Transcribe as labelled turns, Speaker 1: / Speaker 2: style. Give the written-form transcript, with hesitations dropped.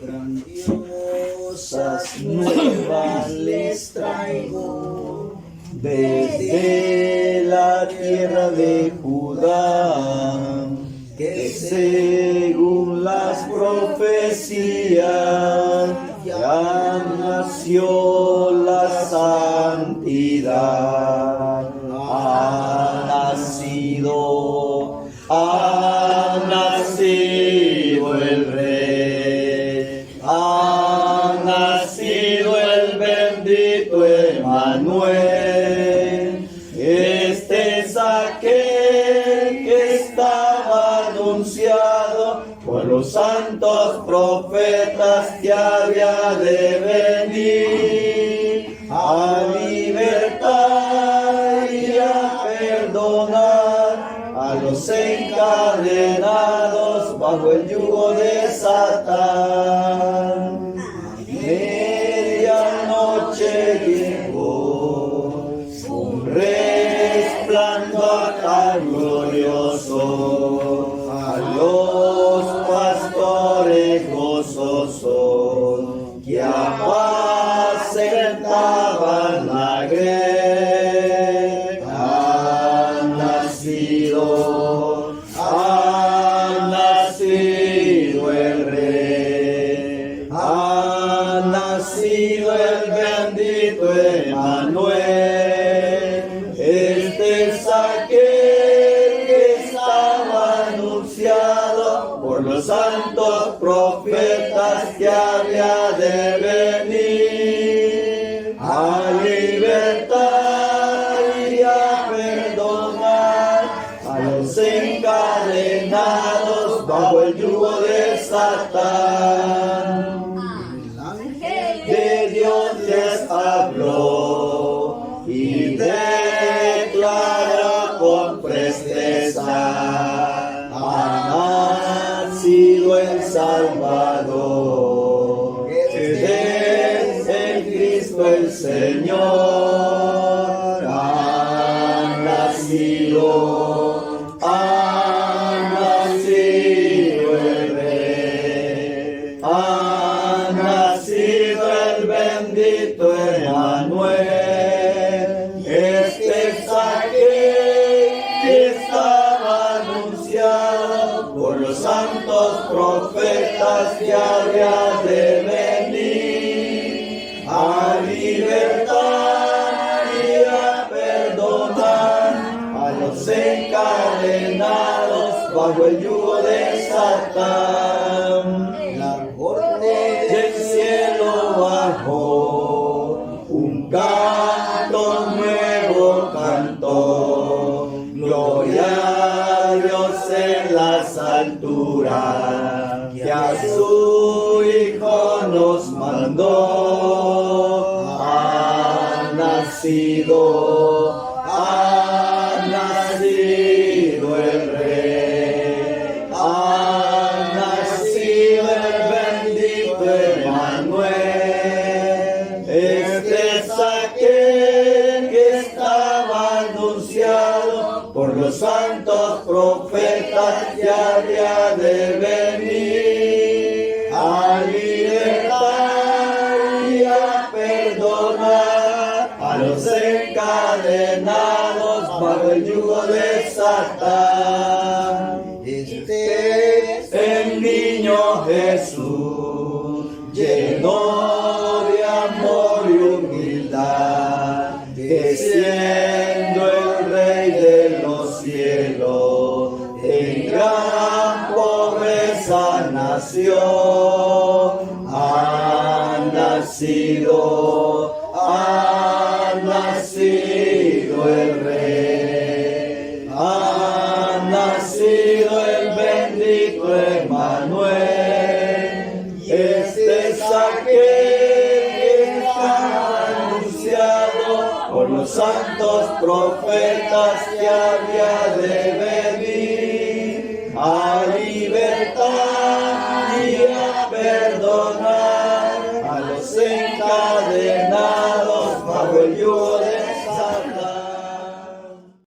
Speaker 1: grandiosas nuevas les traigo desde la tierra de Judá, que según las profecías ya nació la santidad. Ha nacido el Rey, ha nacido el bendito Emmanuel. Este es aquel que estaba anunciado por los santos profetas, que había de venir a libertar y a perdonar a los encadenados bajo el yugo de Satán. Medianoche llegó un resplandor tan glorioso, a los pastores gozosos que apacentaban la grey. Ha nacido el Rey, ha nacido el bendito Emmanuel. Este es aquel que estaba anunciado por los santos profetas, que había de venir a libertar y a perdonar a los encadenados bajo el yugo de Satán. El ángel de Dios les habló y declaró con presteza: ha nacido el Salvador, que es el Cristo el Señor. Ha nacido el Rey, ha nacido el bendito Emmanuel. Este es aquel que estaba anunciado por los santos profetas, que había de venir a libertar y a perdonar a los encadenados bajo el yugo de Satán. La corte del cielo bajó, un canto nuevo cantó. Gloria a Dios en las alturas, que a su Hijo nos mandó. Ha nacido el Rey, ha nacido el bendito Emmanuel. Este es aquel que estaba anunciado por los santos profetas, que había de venir a libertar y a perdonar a los encadenados bajo el yugo de Satán. Este es el niño Jesús, lleno de amor y humildad, que siendo el Rey de los cielos, en gran pobreza nació. Ha nacido el Rey, ha nacido el bendito Emmanuel. Este es aquel que estaba anunciado por los santos profetas, que había de venir a